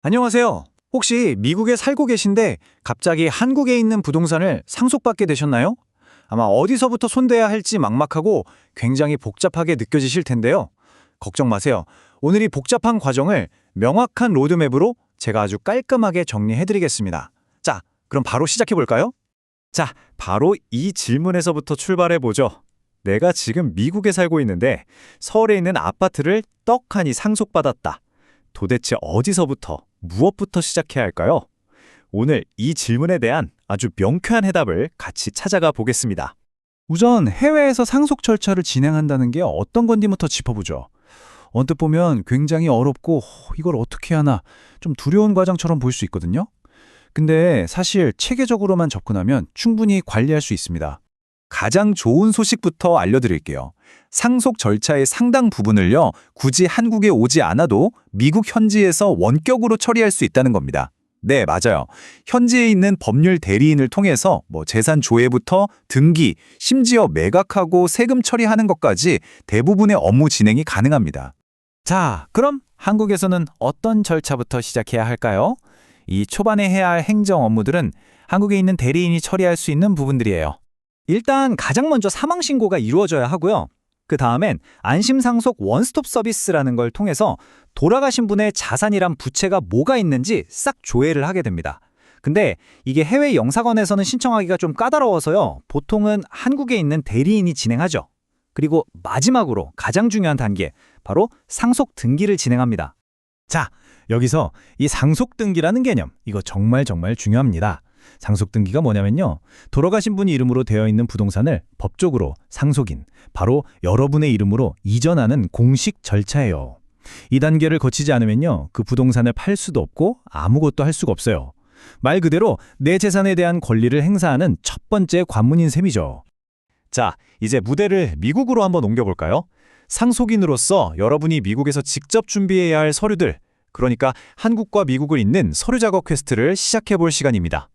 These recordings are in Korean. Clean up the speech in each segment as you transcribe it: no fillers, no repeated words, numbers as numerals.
안녕하세요. 혹시 미국에 살고 계신데 갑자기 한국에 있는 부동산을 상속받게 되셨나요? 아마 어디서부터 손대야 할지 막막하고 굉장히 복잡하게 느껴지실 텐데요. 걱정 마세요. 오늘 이 복잡한 과정을 명확한 로드맵으로 제가 아주 깔끔하게 정리해드리겠습니다. 자, 그럼 바로 시작해볼까요? 자, 바로 이 질문에서부터 출발해 보죠. 내가 지금 미국에 살고 있는데 서울에 있는 아파트를 떡하니 상속받았다. 도대체 어디서부터, 무엇부터 시작해야 할까요? 오늘 이 질문에 대한 아주 명쾌한 해답을 같이 찾아가 보겠습니다. 우선 해외에서 상속 절차를 진행한다는 게 어떤 건지부터 짚어보죠. 언뜻 보면 굉장히 어렵고 이걸 어떻게 하나 좀 두려운 과정처럼 보일 수 있거든요. 근데 사실 체계적으로만 접근하면 충분히 관리할 수 있습니다. 가장 좋은 소식부터 알려드릴게요. 상속 절차의 상당 부분을요, 굳이 한국에 오지 않아도 미국 현지에서 원격으로 처리할 수 있다는 겁니다. 네, 맞아요. 현지에 있는 법률 대리인을 통해서 재산 조회부터 등기, 심지어 매각하고 세금 처리하는 것까지 대부분의 업무 진행이 가능합니다. 자, 그럼 한국에서는 어떤 절차부터 시작해야 할까요? 이 초반에 해야 할 행정 업무들은 한국에 있는 대리인이 처리할 수 있는 부분들이에요. 일단 가장 먼저 사망 신고가 이루어져야 하고요. 그 다음엔 안심상속 원스톱 서비스라는 걸 통해서 돌아가신 분의 자산이란 부채가 뭐가 있는지 싹 조회를 하게 됩니다. 근데 이게 해외 영사관에서는 신청하기가 좀 까다로워서요. 보통은 한국에 있는 대리인이 진행하죠. 그리고 마지막으로 가장 중요한 단계, 바로 상속 등기를 진행합니다. 자, 여기서 이 상속 등기라는 개념, 이거 정말 중요합니다. 상속 등기가 뭐냐면요, 돌아가신 분 이름으로 되어 있는 부동산을 법적으로 상속인, 바로 여러분의 이름으로 이전하는 공식 절차예요. 이 단계를 거치지 않으면요, 그 부동산을 팔 수도 없고 아무것도 할 수가 없어요. 말 그대로 내 재산에 대한 권리를 행사하는 첫 번째 관문인 셈이죠. 자, 이제 무대를 미국으로 한번 옮겨볼까요? 상속인으로서 여러분이 미국에서 직접 준비해야 할 서류들, 그러니까 한국과 미국을 잇는 서류 작업 퀘스트를 시작해 볼 시간입니다.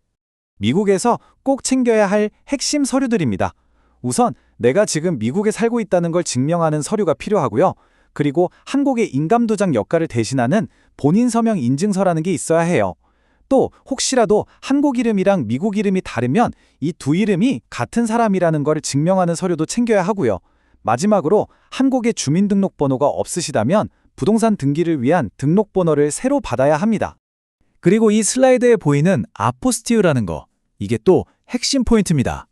미국에서 꼭 챙겨야 할 핵심 서류들입니다. 우선 내가 지금 미국에 살고 있다는 걸 증명하는 서류가 필요하고요. 그리고 한국의 인감도장 역할을 대신하는 본인 서명 인증서라는 게 있어야 해요. 또 혹시라도 한국 이름이랑 미국 이름이 다르면 이 두 이름이 같은 사람이라는 걸 증명하는 서류도 챙겨야 하고요. 마지막으로 한국의 주민등록번호가 없으시다면 부동산 등기를 위한 등록번호를 새로 받아야 합니다. 그리고 이 슬라이드에 보이는 아포스티유라는 거, 이게 또 핵심 포인트입니다.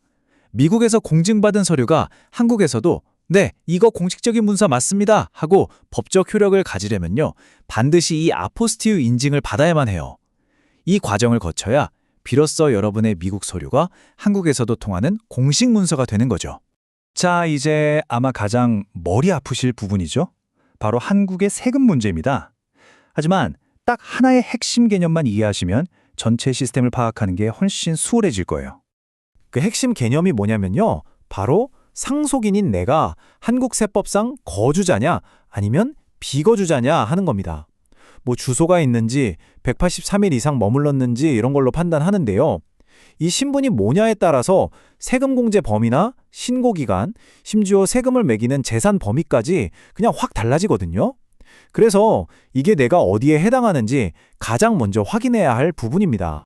미국에서 공증받은 서류가 한국에서도 네, 이거 공식적인 문서 맞습니다 하고 법적 효력을 가지려면요, 반드시 이 아포스티유 인증을 받아야만 해요. 이 과정을 거쳐야 비로소 여러분의 미국 서류가 한국에서도 통하는 공식 문서가 되는 거죠. 자, 이제 아마 가장 머리 아프실 부분이죠. 바로 한국의 세금 문제입니다. 하지만 딱 하나의 핵심 개념만 이해하시면 전체 시스템을 파악하는 게 훨씬 수월해질 거예요. 그 핵심 개념이 뭐냐면요. 바로 상속인인 내가 한국 세법상 거주자냐 아니면 비거주자냐 하는 겁니다. 주소가 있는지 183일 이상 머물렀는지 이런 걸로 판단하는데요. 이 신분이 뭐냐에 따라서 세금 공제 범위나 신고 기간, 심지어 세금을 매기는 재산 범위까지 그냥 확 달라지거든요. 그래서 이게 내가 어디에 해당하는지 가장 먼저 확인해야 할 부분입니다.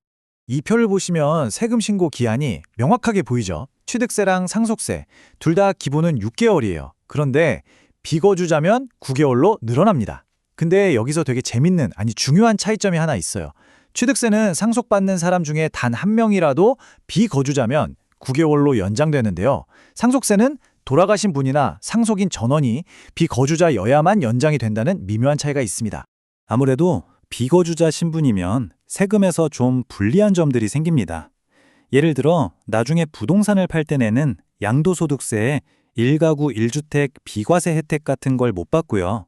이 표를 보시면 세금 신고 기한이 명확하게 보이죠. 취득세랑 상속세, 둘 다 기본은 6개월이에요. 그런데 비거주자면 9개월로 늘어납니다. 근데 여기서 되게 재밌는, 중요한 차이점이 하나 있어요. 취득세는 상속받는 사람 중에 단 한 명이라도 비거주자면 9개월로 연장되는데요. 상속세는 돌아가신 분이나 상속인 전원이 비거주자여야만 연장이 된다는 미묘한 차이가 있습니다. 아무래도 비거주자 신분이면 세금에서 좀 불리한 점들이 생깁니다. 예를 들어 나중에 부동산을 팔 때 내는 양도소득세에 1가구 1주택 비과세 혜택 같은 걸 못 받고요.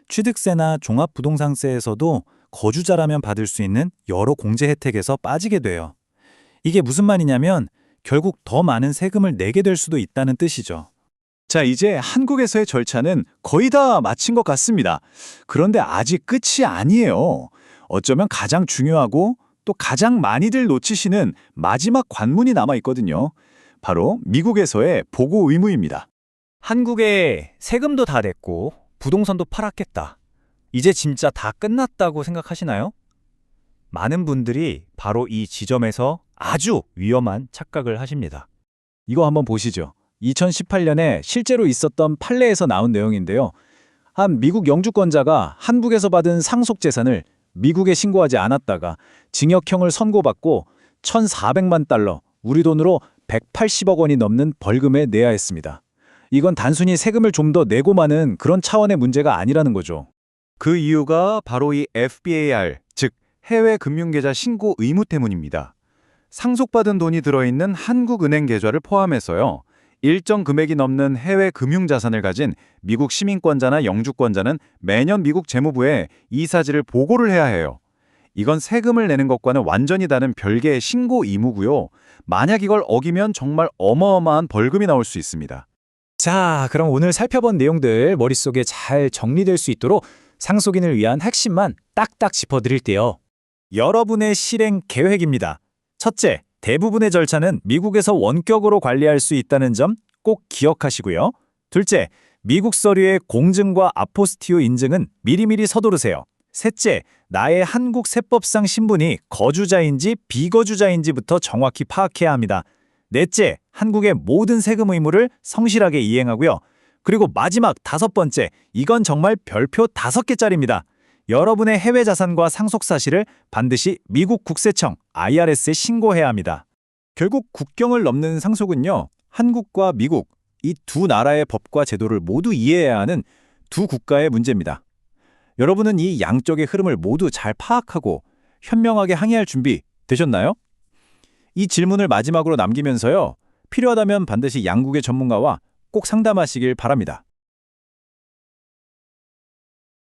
취득세나 종합부동산세에서도 거주자라면 받을 수 있는 여러 공제 혜택에서 빠지게 돼요. 이게 무슨 말이냐면 결국 더 많은 세금을 내게 될 수도 있다는 뜻이죠. 자, 이제 한국에서의 절차는 거의 다 마친 것 같습니다. 그런데 아직 끝이 아니에요. 어쩌면 가장 중요하고 또 가장 많이들 놓치시는 마지막 관문이 남아 있거든요. 바로 미국에서의 보고 의무입니다. 한국에 세금도 다 냈고 부동산도 팔았겠다. 이제 진짜 다 끝났다고 생각하시나요? 많은 분들이 바로 이 지점에서 아주 위험한 착각을 하십니다. 이거 한번 보시죠. 2018년에 실제로 있었던 판례에서 나온 내용인데요. 한 미국 영주권자가 한국에서 받은 상속재산을 미국에 신고하지 않았다가 징역형을 선고받고 1,400만 달러, 우리 돈으로 180억 원이 넘는 벌금에 내야 했습니다. 이건 단순히 세금을 좀 더 내고 마는 그런 차원의 문제가 아니라는 거죠. 그 이유가 바로 이 FBAR, 즉 해외 금융계좌 신고 의무 때문입니다. 상속받은 돈이 들어있는 한국은행 계좌를 포함해서요. 일정 금액이 넘는 해외 금융자산을 가진 미국 시민권자나 영주권자는 매년 미국 재무부에 이 사실을 보고를 해야 해요. 이건 세금을 내는 것과는 완전히 다른 별개의 신고 의무고요. 만약 이걸 어기면 정말 어마어마한 벌금이 나올 수 있습니다. 자, 그럼 오늘 살펴본 내용들 머릿속에 잘 정리될 수 있도록 상속인을 위한 핵심만 딱딱 짚어드릴게요. 여러분의 실행 계획입니다. 첫째, 대부분의 절차는 미국에서 원격으로 관리할 수 있다는 점 꼭 기억하시고요. 둘째, 미국 서류의 공증과 아포스티오 인증은 미리미리 서두르세요. 셋째, 나의 한국 세법상 신분이 거주자인지 비거주자인지부터 정확히 파악해야 합니다. 넷째, 한국의 모든 세금 의무를 성실하게 이행하고요. 그리고 마지막 다섯 번째, 이건 정말 별표 5개짜리입니다. 여러분의 해외 자산과 상속 사실을 반드시 미국 국세청 IRS에 신고해야 합니다. 결국 국경을 넘는 상속은요, 한국과 미국, 이 두 나라의 법과 제도를 모두 이해해야 하는 두 국가의 문제입니다. 여러분은 이 양쪽의 흐름을 모두 잘 파악하고 현명하게 항의할 준비 되셨나요? 이 질문을 마지막으로 남기면서요, 필요하다면 반드시 양국의 전문가와 꼭 상담하시길 바랍니다.